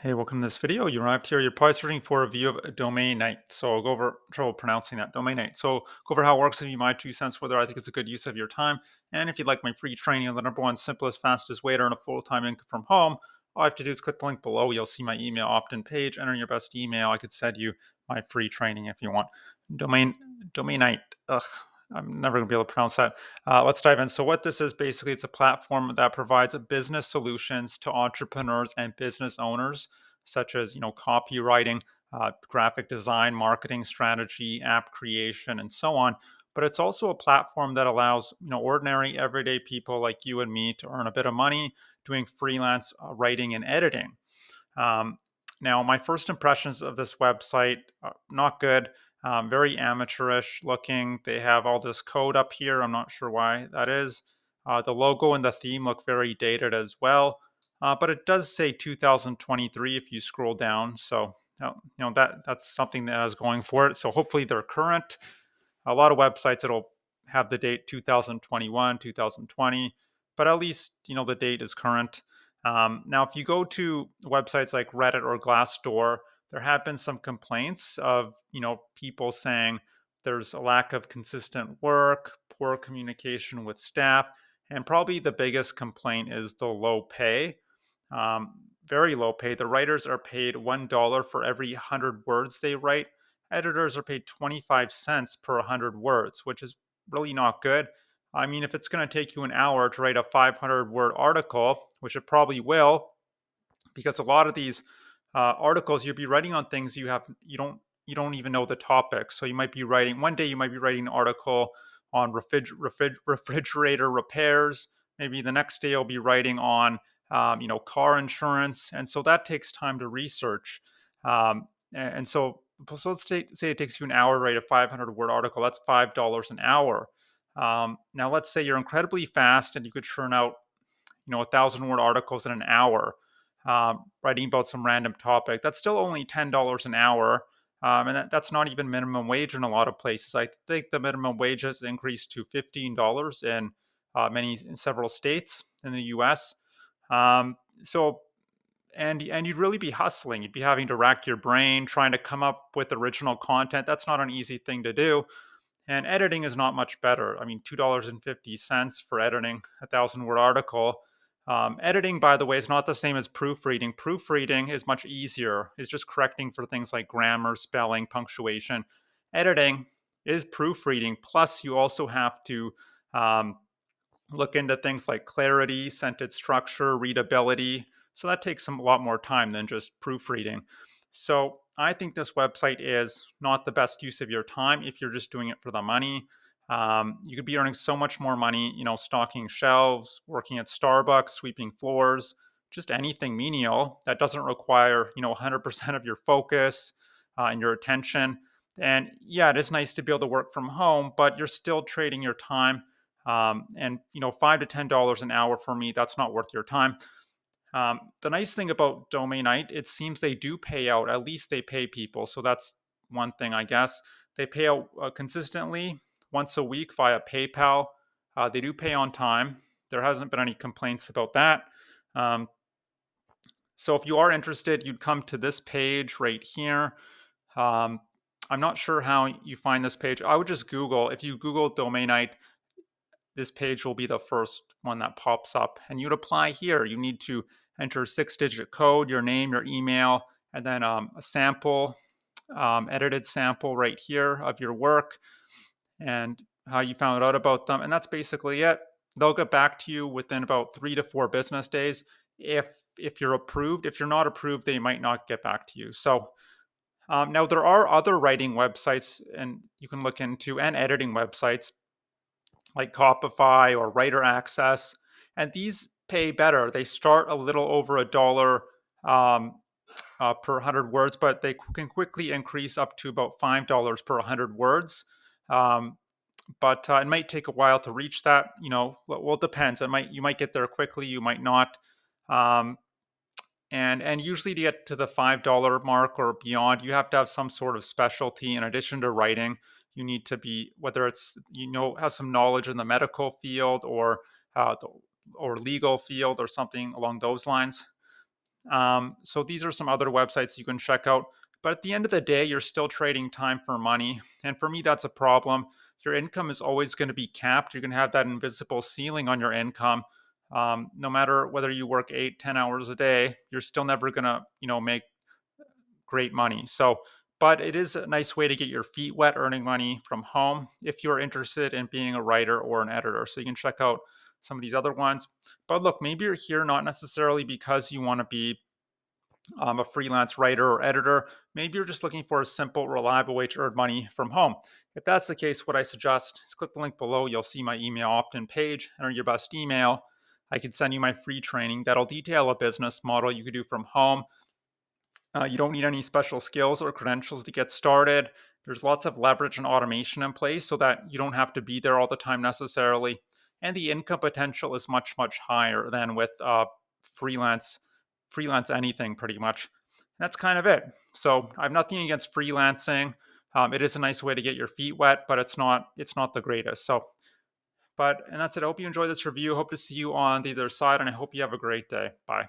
Hey, welcome to this video. You arrived here. You're probably searching for a view of a Domainite. So I'll go over trouble pronouncing that Domainite. So go over how it works, give you my 2 cents, whether I think it's a good use of your time. And if you'd like my free training on the number one simplest, fastest way to earn a full-time income from home, all I have to do is click the link below. You'll see my email opt-in page. Enter your best email. I could send you my free training if you want. Domainite. Ugh, I'm never gonna be able to pronounce that. Let's dive in. So what this is basically, it's a platform that provides business solutions to entrepreneurs and business owners, such as copywriting, graphic design, marketing strategy, app creation, and so on. But it's also a platform that allows ordinary, everyday people like you and me to earn a bit of money doing freelance writing and editing. Um, Now, my first impressions of this website are not good. Very amateurish looking. They have all this code up here. I'm not sure why that is. The logo and the theme look very dated as well. But it does say 2023 if you scroll down. So that's something that is going for it. So hopefully they're current. A lot of websites it'll have the date 2021, 2020, but at least the date is current. Now, if you go to websites like Reddit or Glassdoor, there have been some complaints of people saying there's a lack of consistent work, poor communication with staff, and probably the biggest complaint is the low pay. Very low pay. The writers are paid $1 for every 100 words they write. Editors are paid 25 cents per 100 words, which is really not good. I mean, if it's going to take you an hour to write a 500-word article, which it probably will, because a lot of these articles you'll be writing on things you don't even know the topic. So you might be writing one day, you might be writing an article on refrigerator repairs. Maybe the next day you'll be writing on car insurance, and so that takes time to research. And so let's say it takes you an hour to write a 500-word article. That's $5 an hour. Now let's say you're incredibly fast and you could churn out 1,000-word articles in an hour, writing about some random topic. That's still only $10 an hour. And that's not even minimum wage in a lot of places. I think the minimum wage has increased to $15 in several states in the U.S. So and you'd really be hustling. You'd be having to rack your brain trying to come up with original content. That's not an easy thing to do. And editing is not much better. I mean, $2.50 for editing a 1,000-word article. Editing, by the way, is not the same as proofreading. Proofreading is much easier. It's just correcting for things like grammar, spelling, punctuation. Editing is proofreading. Plus, you also have to um, look into things like clarity, sentence structure, readability. So that takes a lot more time than just proofreading. So I think this website is not the best use of your time if you're just doing it for the money. You could be earning so much more money, stocking shelves, working at Starbucks, sweeping floors, just anything menial that doesn't require, 100% of your focus and your attention. And yeah, it is nice to be able to work from home, but you're still trading your time. And $5 to $10 an hour for me, that's not worth your time. The nice thing about Domainite, it seems they do pay out. At least they pay people, so that's one thing, I guess. They pay out consistently once a week via PayPal. They do pay on time. There hasn't been any complaints about that. Um, so if you are interested, you'd come to this page right here. Um, I'm not sure how you find this page. I would just Google. If you Google Domainite, this page will be the first one that pops up. And you'd apply here. You need to enter a 6-digit code, your name, your email, and then a sample, edited sample right here of your work and how you found out about them. And that's basically it. They'll get back to you within about 3 to 4 business days. If you're approved, if you're not approved, they might not get back to you. So now there are other writing websites and you can look into and editing websites like Copify or Writer Access, and these pay better. They start a little over $1 um, per 100 words, but they can quickly increase up to about $5 per 100 words. Um, but it might take a while to reach that. Well, it depends. You might get there quickly, you might not. Um, and usually to get to the $5 mark or beyond, you have to have some sort of specialty in addition to writing. You need to be, whether it's have some knowledge in the medical field or uh, or legal field or something along those lines. So these are some other websites you can check out. But at the end of the day, you're still trading time for money. And for me, that's a problem. Your income is always going to be capped. You're going to have that invisible ceiling on your income. No matter whether you work 8, 10 hours a day, you're still never going to, make great money. So, but it is a nice way to get your feet wet earning money from home if you're interested in being a writer or an editor. So you can check out some of these other ones. But look, maybe you're here not necessarily because you want to be a freelance writer or editor. Maybe you're just looking for a simple, reliable way to earn money from home. If that's the case, what I suggest is click the link below. You'll see my email opt in page, enter your best email. I can send you my free training that'll detail a business model you could do from home. You don't need any special skills or credentials to get started. There's lots of leverage and automation in place so that you don't have to be there all the time necessarily. And the income potential is much, much higher than with freelance, freelance anything pretty much. That's kind of it. So I have nothing against freelancing. It is a nice way to get your feet wet, but it's not the greatest. So, and that's it. I hope you enjoy this review. Hope to see you on the other side, and I hope you have a great day. Bye.